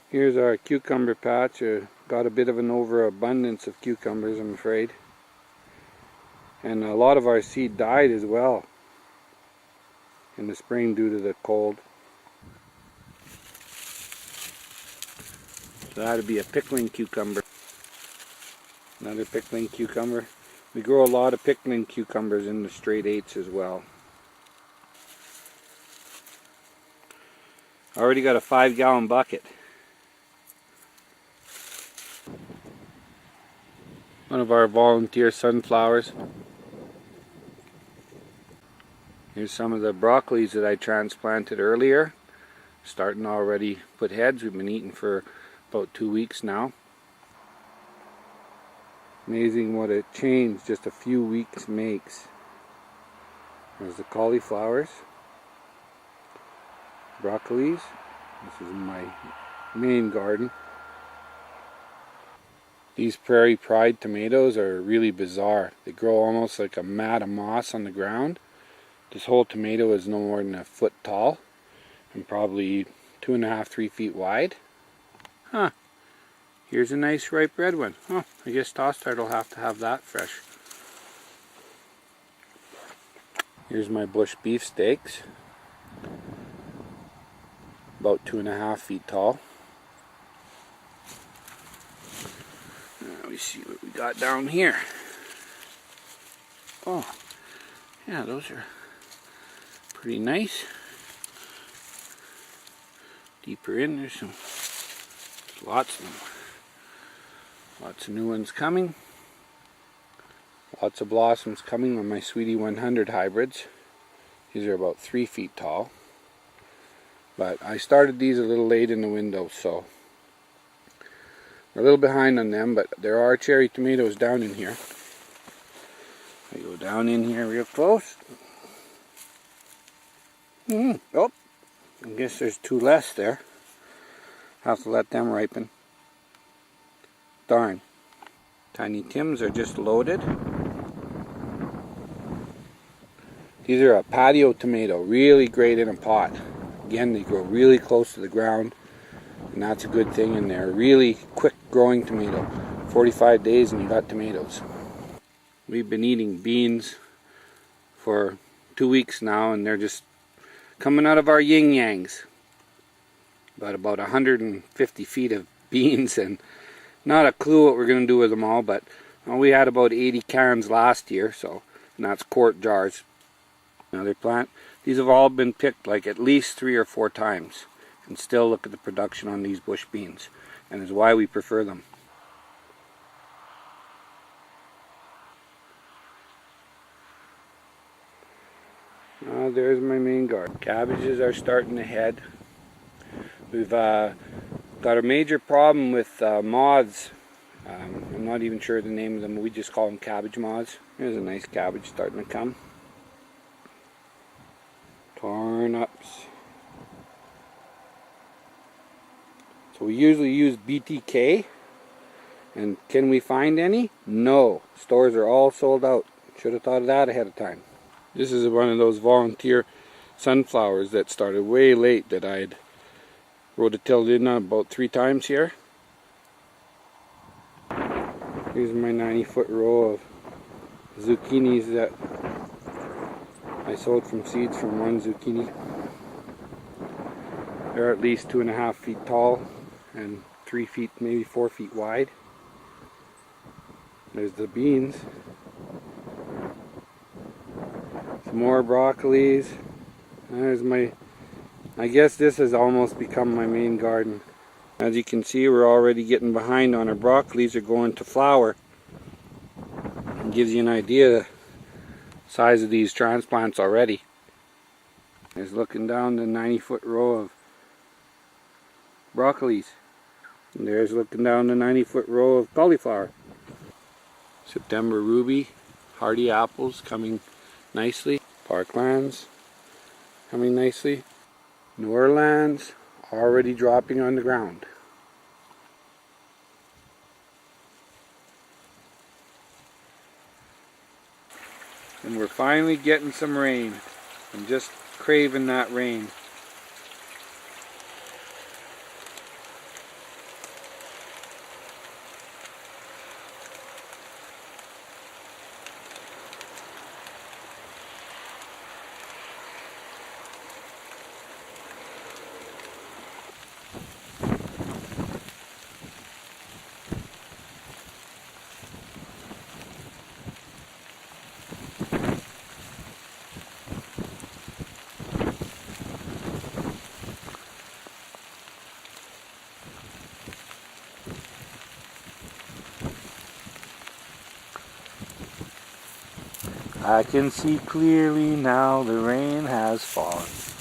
Here's our cucumber patch. Got a bit of an overabundance of cucumbers, I'm afraid. And a lot of our seed died as well in the spring due to the cold. So that'd be a pickling cucumber. Another pickling cucumber. We grow a lot of pickling cucumbers in the straight 8s as well. I already got a 5-gallon bucket. One of our volunteer sunflowers. Here's some of the broccolis that I transplanted earlier. Starting to already put heads. We've been eating for about 2 weeks now. Amazing what a change just a few weeks makes. There's the cauliflowers, broccolis. This is my main garden. These Prairie Pride tomatoes are really bizarre. They grow almost like a mat of moss on the ground. This whole tomato is no more than a foot tall and probably 2.5 to 3 feet wide. Huh. Here's a nice ripe red one. Oh, I guess Tossard will have to have that fresh. Here's my bush beefsteaks. About 2.5 feet tall. Now we see what we got down here. Oh, yeah, those are pretty nice. Deeper in, there's lots of them. Lots of new ones coming. Lots of blossoms coming on my Sweetie 100 hybrids. These are about 3 feet tall. But I started these a little late in the window, so we're a little behind on them, but there are cherry tomatoes down in here. I go down in here real close. Oh, I guess there's 2 less there. Have to let them ripen. Darn. Tiny Tims are just loaded. These are a patio tomato, really great in a pot. Again, they grow really close to the ground, and that's a good thing, and they're a really quick growing tomato. 45 days and you got tomatoes. We've been eating beans for 2 weeks now, and they're just coming out of our yin-yangs. About 150 feet of beans, and not a clue what we're going to do with them all, but we had about 80 cans last year, so, and that's quart jars. Another plant. These have all been picked like at least 3 or 4 times, and still look at the production on these bush beans, and is why we prefer them. There's my main garden. Cabbages are starting to head. We've got a major problem with moths. I'm not even sure the name of them. We just call them cabbage moths. There's a nice cabbage starting to come. Turnips. So we usually use BTK. And can we find any? No. Stores are all sold out. Should have thought of that ahead of time. This is one of those volunteer sunflowers that started way late that I'd rototilled in about 3 times here. Here's my 90-foot row of zucchinis that I sowed from seeds from one zucchini. They're at least 2.5 feet tall and 3 feet, maybe 4 feet wide. There's the beans. Some more broccolis. There's my, I guess this has almost become my main garden. As you can see, we're already getting behind on our broccolis. They're going to flower. It gives you an idea of the size of these transplants already. There's looking down the 90-foot row of broccolis. And there's looking down the 90-foot row of cauliflower. September ruby, hardy apples coming nicely. Parklands coming nicely. New Orleans already dropping on the ground. And we're finally getting some rain. I'm just craving that rain. I can see clearly now the rain has fallen.